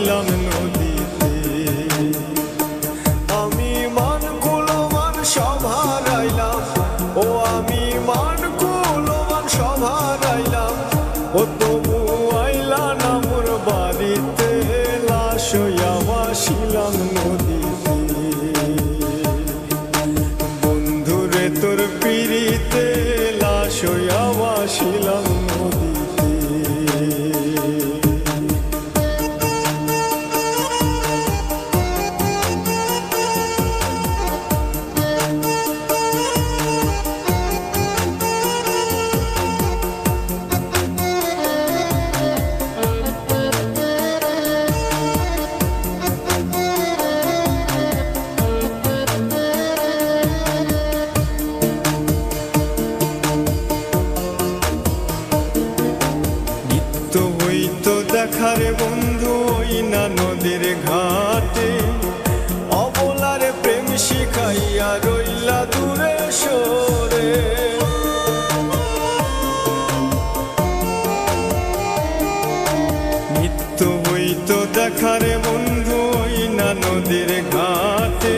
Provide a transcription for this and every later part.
ভাসিলাম নদীতে। আমি মান কুলমান সব হারাইলাম, ও আমি মান কুলমান সব হারাইলাম, ও তবু আইলা না মোর বাড়িতে, লাশ হইয়া ভাসিলাম নদীতে। বন্ধুরে তোর পিড়িতে লাশ হইয়া ভাসিলাম নদীতে। হইতো দেখারে বন্ধু ওই না নদীর ঘাটে, অবলারে প্রেম শিখাইয়া রইলা দূরে সরে। নিত্য হইতো দেখারে বন্ধু ওই না নদীর ঘাটে,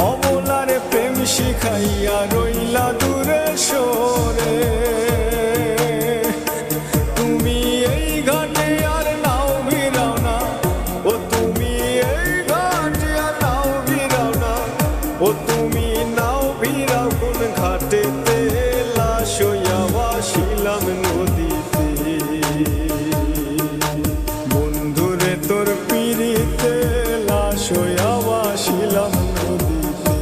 অবলারে প্রেম শিখাইয়া রইলা দূরে সরে। ও তুমি নাও ভিড়াও কোন ঘাটেতে, লাশ হইয়া ভাসিলাম নদীতে। বন্ধুরে তোর পিড়িতে লাশ হইয়া ভাসিলাম নদীতে।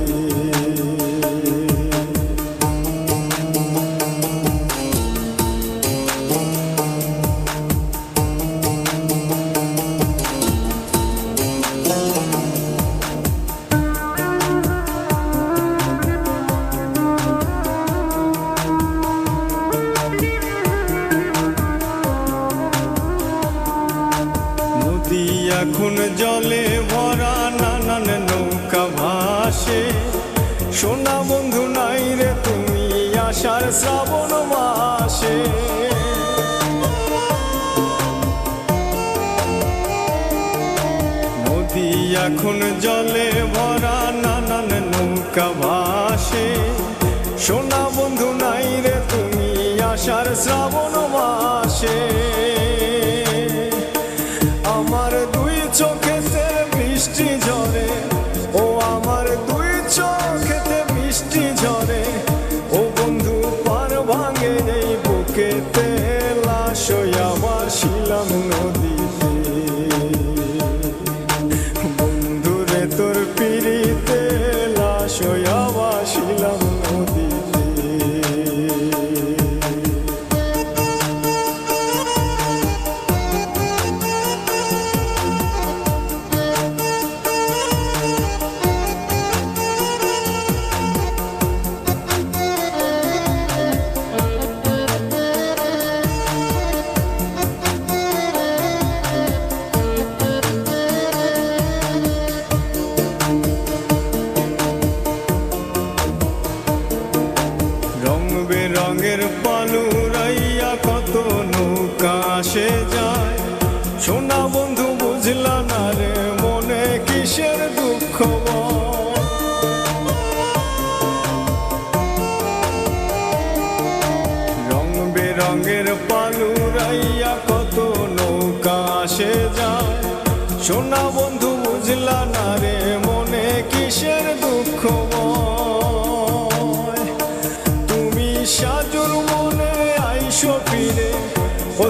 এখন জলে ভরা নানান নৌকা ভাসে, সোনা বন্ধু নাই রে তুমি আষাঢ় শ্রাবণ মাসে। নদী এখন জলে ভরা নানান নৌকা ভাসে, সোনা বন্ধু নাই রে তুমি আষাঢ় শ্রাবণ মাসে। আমার দুই চোখেতে বৃষ্টি ঝরে, ও আমার দুই চোখেতে বৃষ্টি ঝরে, ও বন্ধু পার ভাঙে এই বুকেতে, লাশ হইয়া ভাসিলাম নদীতে। বন্ধুরে তোর পিড়িতে লাশ হইয়া ভাসিলাম নদীতে। রঙের পালুরাইয়া কত নৌকা আসে যায়, সোনা বন্ধু বুঝলা না রে মনে কিসের দুঃখ। রং বেরঙের পালুরাইয়া কত নৌকা আসে যায়, সোনা বন্ধু বুঝলা না রে মনে কিসের দুঃখ। সাজুর মনে আইসো ফিরে, ও